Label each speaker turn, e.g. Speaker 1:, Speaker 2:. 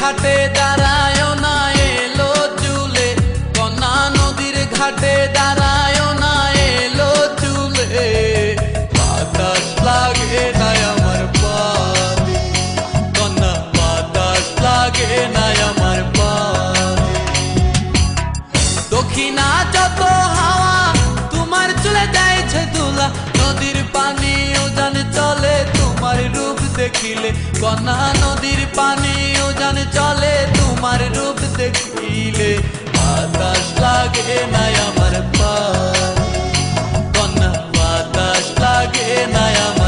Speaker 1: ঘাটে দাঁড়ায় না এলো চুলে, কন্যা নদীর ঘাটে দাঁড়ায় না এলো চুলে। বাতাস লাগে না আমার পানে, কন্যা বাতাস লাগে না আমার পানে। দক্ষিণা যত হাওয়া তোমার চলে যাইছে ধুলা, নদীর পানি উজান চলে তোমার রূপ দেখিলে। কন্যা নদীর পানি উজান চলে তোমার রূপ দেখিলে। বাতাস লাগে না আমার পানে, কন্যা বাতাস লাগে না আমার